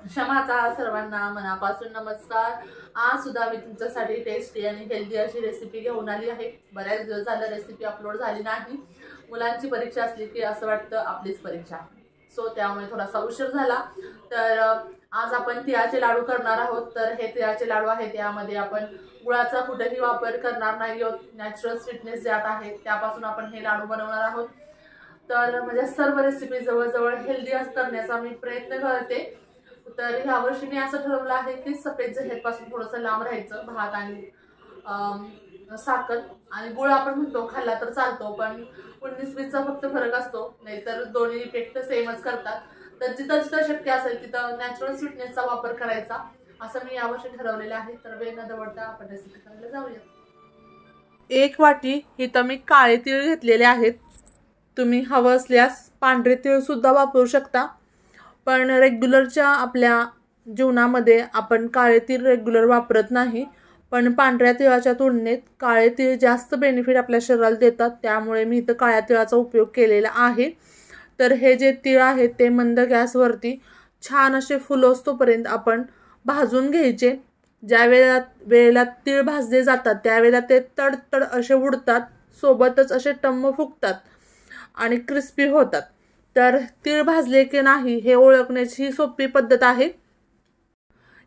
क्षमाचा सर्वांना मनापासून नमस्कार। आज सुद्धा मी तुमच्यासाठी टेस्टी आणि हेल्दी अशी रेसिपी घेऊन आली आहे। बऱ्याच दिवस झाले रेसिपी अपलोड झाली नाही। मुलांची परीक्षा असली की असं वाटतं आपलीच परीक्षा, सो त्यामुळे थोडासा उशीर झाला। तर आज आपण तिळाचे लाडू करणार आहोत। तर हे तिळाचे लाडू आहेत, त्यामध्ये आपण गुळाचा कुठेही वापर करणार नाही आहोत। नॅचरल स्वीटनेस ज्यात आहे त्यापासून आपण हे लाडू बनवणार आहोत। तर म्हणजे सर्व रेसिपी जवळजवळ हेल्दी करण्याचा मी प्रयत्न करते। तर ह्या वर्षी मी असं ठरवलं आहे की सफेद जहेरपासून थोडंसं लांब राहायचं। भात आणि साखर आणि गुळ आपण म्हणतो खाल्ला तर चालतो, पण 19-20चा फक्त फरक असतो, नाहीतर दोन्ही इफेक्ट सेमच करतात। तर जिथं जिथं शक्य असेल तिथं नॅचरल स्वीटनेसचा वापर करायचा असं मी यावर्षी ठरवलेलं आहे। तर वेळ न दवडता आपण रेसिपी करायला जाऊया। 1 वाटी इथं मी काळे तीळ घेतलेले आहेत। तुम्ही हवं असल्यास पांढरे तीळ सुद्धा वापरू शकता, पण रेग्युलरच्या आपल्या जीवनामध्ये आपण काळे तीळ रेग्युलर वापरत नाही, पण पांढऱ्या तिळाच्या तुलनेत काळे तीळ जास्त बेनिफिट आपल्या शरीराला देतात, त्यामुळे मी इथं काळ्या तिळाचा उपयोग केलेला आहे। तर हे जे तीळ आहेत ते मंद गॅसवरती छान असे फुलोस्तोपर्यंत आपण भाजून घ्यायचे। ज्या वेळेला तीळ भाजले जातात त्यावेळेला ते तडतड असे उडतात, सोबतच असे टम्म फुगतात आणि क्रिस्पी होतात। तर तीळ भाजले की नाही हे ओळखण्याची सोपी पद्धत आहे।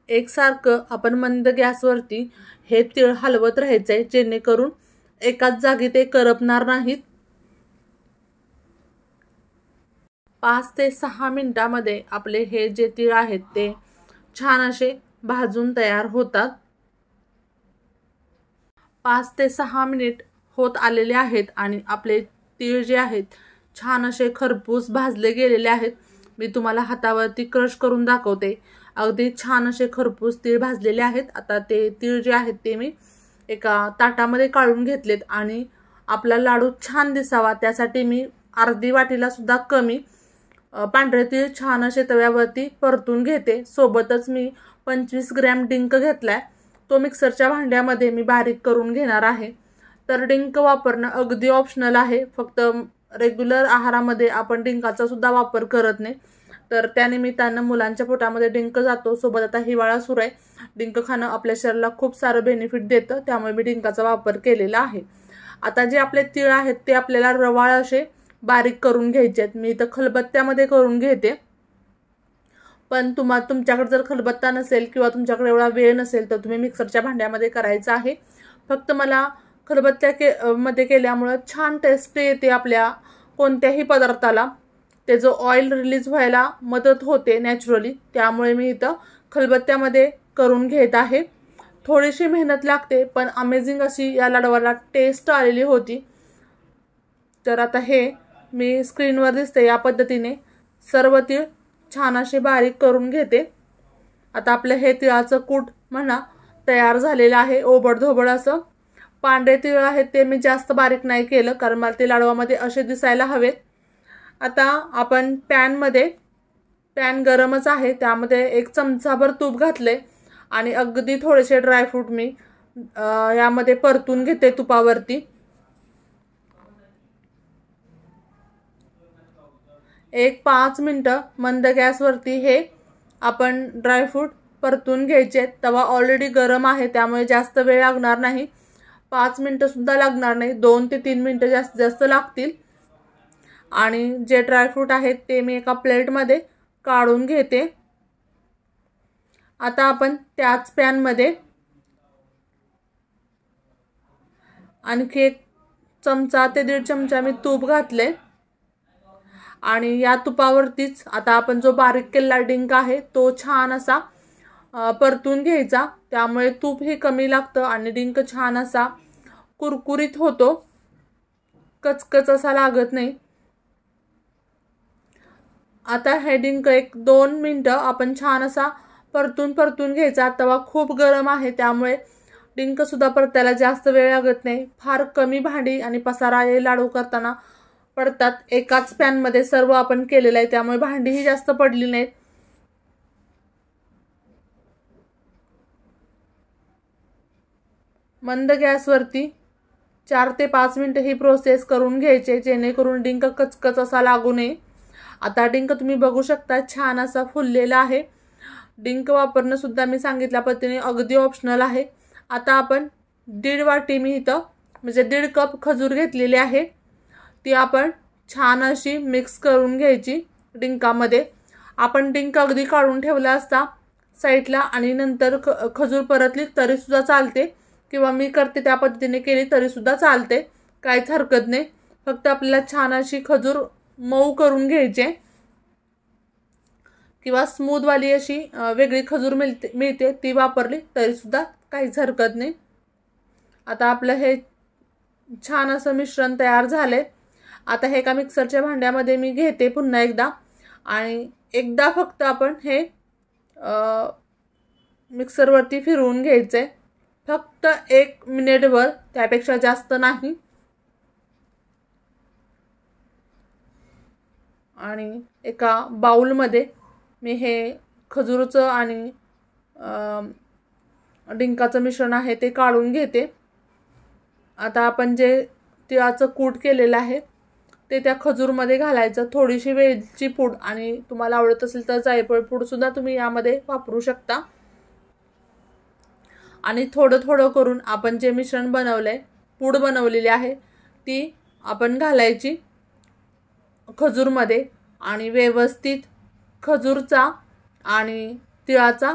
एकसारखं आपण मंद गॅसवरती हे तीळ हलवत राहायचंय, जेणेकरून एकाच जागी ते करपणार नाहीत। 5 ते 6 मिनिटांमध्ये आपले हे जे तीळ आहेत ते छान असे भाजून तयार होतात। 5 ते 6 मिनिट होत आलेले आहेत आणि आपले तीळ जे आहेत छान असे खरपूस भाजले गेलेले आहेत। मी तुम्हाला हातावरती क्रश करून दाखवते। अगदी छान असे खरपूस तीळ भाजलेले आहेत। आता ते तीळ जे आहेत ते मी एका ताटामध्ये काढून घेतलेत आणि आपला लाडू छान दिसावा त्यासाठी मी अर्धी वाटीला सुद्धा कमी पांढरे तीळ छान असे तव्यावरती परतून घेते। सोबतच मी 25 ग्रॅम डिंक घेतलाय, तो मिक्सरच्या भांड्यामध्ये मी बारीक करून घेणार आहे। तर डिंक वापरणं अगदी ऑप्शनल आहे, फक्त रेग्युलर आहारामध्ये आपण डिंकाचा सुद्धा वापर करत नाही। तर त्यानिमित्तानं मुलांच्या पोटामध्ये डिंक जातो। सोबत आता हिवाळा सुरू आहे, डिंक खाणं आपल्या शरीराला खूप सारं बेनिफिट देतं, त्यामुळे मी डिंकाचा वापर केलेला आहे। आता जे आपले तीळ आहेत ते आपल्याला रवाळ असे बारीक करून घ्यायचे आहेत। मी इथं खलबत्त्यामध्ये करून घेते, पण तुमच्याकडे जर खलबत्ता नसेल किंवा तुमच्याकडे एवढा वेळ नसेल तर तुम्ही मिक्सरच्या भांड्यामध्ये करायचं आहे। फक्त मला मध्ये केल्यामुळे छान टेस्ट येते आपल्या कोणत्याही पदार्थाला, त्याचं ऑइल रिलीज व्हायला मदत होते नॅचरली, त्यामुळे मी इथं खलबत्त्यामध्ये करून घेत आहे। थोडीशी मेहनत लागते, पण अमेझिंग अशी या लाडवाला टेस्ट आलेली होती। तर आता हे मी स्क्रीनवर दिसते या पद्धतीने सर्व तीळ छान असे बारीक करून घेते। आता आपलं हे तिळाचं कूट म्हणा तयार झालेलं आहे, ओबडधोबड असं। पांढरे तीळ आहेत ते मी जास्त बारीक नाही केलं, कारण मला ते लाडवामध्ये असे दिसायला हवेत। आता आपण पॅन गरमच आहे, त्यामध्ये 1 चमचाभर तूप घातले आणि अगदी थोडेसे ड्रायफ्रूट मी यामध्ये परतून घेते तुपावरती। 1-5 मिनिटं मंद गॅसवरती हे आपण ड्रायफ्रूट परतून घ्यायचे। तवा ऑलरेडी गरम आहे त्यामुळे जास्त वेळ लागणार नाही, 5 मिनिटं सुद्धा लागणार नाही, 2 ते 3 मिनिटं जास्त जास्त लागतील। आणि जे ड्रायफ्रूट आहेत ते मी एका प्लेटमध्ये काढून घेते। आता आपण त्याच पॅनमध्ये आणखी 1 चमचा ते 1.5 चमचा मी तूप घातले आणि या तुपावरतीच आता आपण जो बारीक केलेला डिंक आहे तो छान असा परतून घ्यायचा, त्यामुळे तूप ही कमी लागतं आणि डिंक छान असा कुरकुरीत होतो, कचकच असा लागत नाही। आता हे डिंक 1-2 मिनिटं आपण छान असा परतून घ्यायचा। तवा खूप गरम आहे त्यामुळे डिंक सुद्धा परतायला जास्त वेळ लागत नाही। फार कमी भांडी आणि पसारा हे लाडू करताना पडतात, एकाच पॅनमध्ये सर्व आपण केलेलं आहे त्यामुळे भांडीही जास्त पडली नाहीत। मंद गॅसवरती 4 ते 5 मिनिटं ही प्रोसेस करून घ्यायचे, जेणेकरून डिंक कचकच असा लागू नये। आता डिंक तुम्ही बघू शकता छान असा फुललेला आहे। डिंक वापरणं सुद्धा मी सांगितल्या पद्धतीने अगदी ऑप्शनल आहे। आता आपण 1.5 वाटी मी इथं म्हणजे 1.5 कप खजूर घेतलेली आहे, ती आपण छान अशी मिक्स करून घ्यायची डिंकामध्ये। आपण डिंक अगदी काढून ठेवला असता साईडला आणि नंतर खजूर परतली तरी सुद्धा चालते, किंवा मी करते त्या पद्धतीने केली तरी सुद्धा चालते, काहीच हरकत नाही। फक्त आपल्याला छान अशी खजूर मऊ करून घ्यायचे, किंवा स्मूथवाली अशी वेगळी खजूर मिळते ती वापरली तरी सुद्धा काहीच हरकत नाही। आता आपलं हे छान असं मिश्रण तयार झाले। आता हे एका मिक्सरच्या भांड्यामध्ये मी घेते पुन्हा एकदा, आणि एकदा फक्त आपण हे मिक्सरवरती फिरवून घ्यायचे, फक्त 1 मिनिटभर, त्यापेक्षा जास्त नाही। आणि एका बाउलमध्ये मी हे खजूरचं आणि डिंकाचं मिश्रण आहे ते काढून घेते। आता आपण जे तिळाचं कूट केलेलं आहे ते त्या खजूरमध्ये घालायचं। थोडीशी वेलची पूड आणि तुम्हाला आवडत असेल तर जायफळ पूड सुद्धा तुम्ही यामध्ये वापरू शकता। आणि थोडं थोडं करून आपण जे मिश्रण बनवलंय, पूड बनवलेली आहे, ती आपण घालायची खजूरमध्ये आणि व्यवस्थित खजूरचा आणि तिळाचा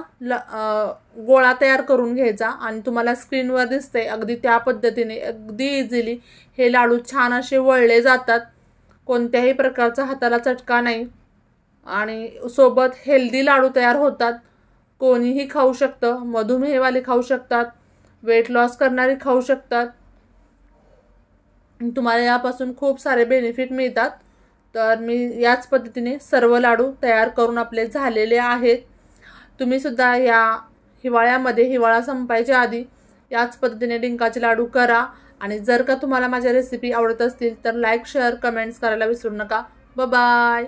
गोळा तयार करून घ्यायचा। आणि तुम्हाला स्क्रीनवर दिसते अगदी त्या पद्धतीने अगदी इझिली हे लाडू छान असे वळले जातात, कोणत्याही प्रकारचा हाताला चटका नाही, आणि सोबत हेल्दी लाडू तयार होतात। कोणीही खाऊ शकतं, मधुमेहवाले खाऊ शकतात, वेट लॉस करणारे खाऊ शकतात, तुम्हाला यापासून खूप सारे बेनिफिट मिळतात। तर मी याच पद्धतीने सर्व लाडू तयार करून आपले झालेले आहेत। तुम्ही सुद्धा या हिवाळ्यामध्ये, हिवाळा संपायच्या आधी याच पद्धतीने डिंकाचे लाडू करा। आणि जर का तुम्हाला माझ्या रेसिपी आवडत असतील तर लाईक, शेअर, कमेंट्स करायला विसरू नका। Bye bye.